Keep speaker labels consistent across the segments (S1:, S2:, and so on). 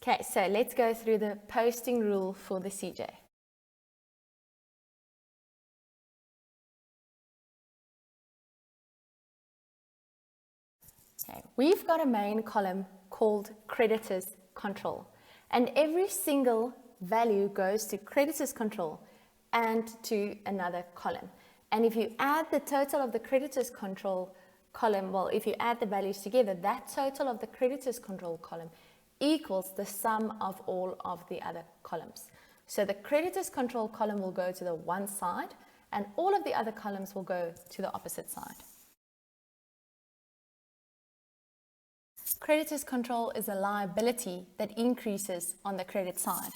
S1: Okay, so let's go through the posting rule for the CJ. Okay, we've got a main column called creditors control, and every single value goes to creditors control and to another column. And if you add the total of the creditors control column, well, if you add the values together, that total of the creditors control column equals the sum of all of the other columns. So the creditors control column will go to the one side and all of the other columns will go to the opposite side. Creditors control is a liability that increases on the credit side.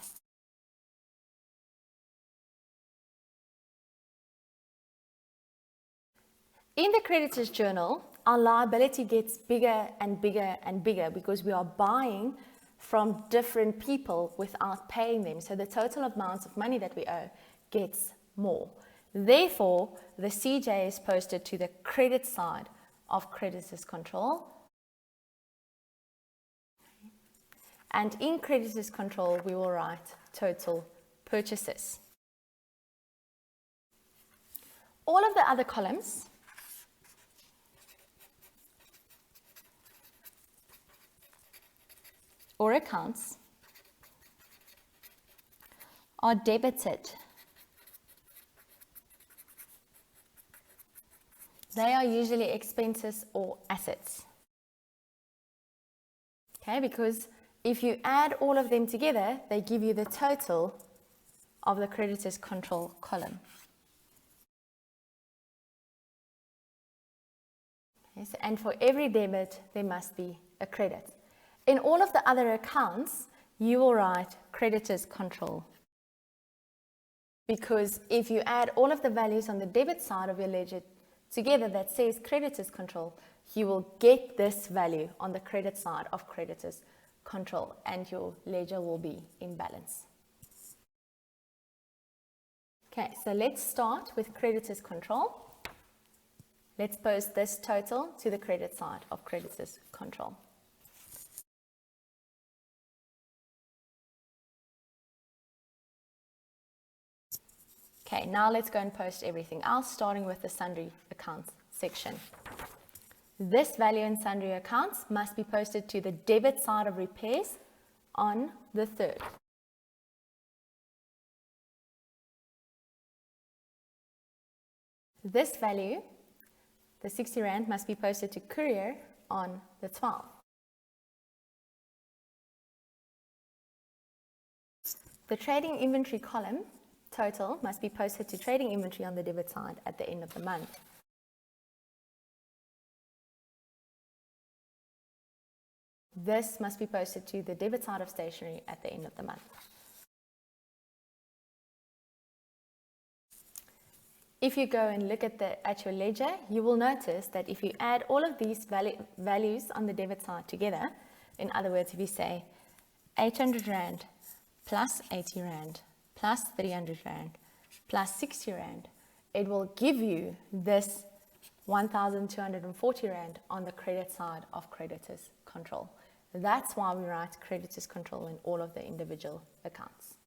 S1: In the creditors journal, our liability gets bigger and bigger and bigger because we are buying from different people without paying them. So the total amount of money that we owe gets more. Therefore, the CJ is posted to the credit side of creditors control. And in creditors control, we will write total purchases. All of the other columns or accounts are debited. They are usually expenses or assets. Okay, because if you add all of them together, they give you the total of the creditors control column. Okay, so, and for every debit, there must be a credit. In all of the other accounts, you will write creditors control. Because if you add all of the values on the debit side of your ledger together that says creditors control, you will get this value on the credit side of creditors control and your ledger will be in balance. Okay, so let's start with creditors control. Let's post this total to the credit side of creditors control. Okay, now let's go and post everything else, starting with the sundry accounts section. This value in sundry accounts must be posted to the debit side of repairs on the 3rd. This value, the 60 Rand, must be posted to courier on the 12th. The trading inventory column total must be posted to trading inventory on the debit side at the end of the month. This must be posted to the debit side of stationery at the end of the month. If you go and look at your ledger, you will notice that if you add all of these values on the debit side together, in other words, if you say 800 Rand plus 80 Rand plus 300 Rand plus 60 Rand, it will give you this 1,240 Rand on the credit side of creditors control. That's why we write creditors control in all of the individual accounts.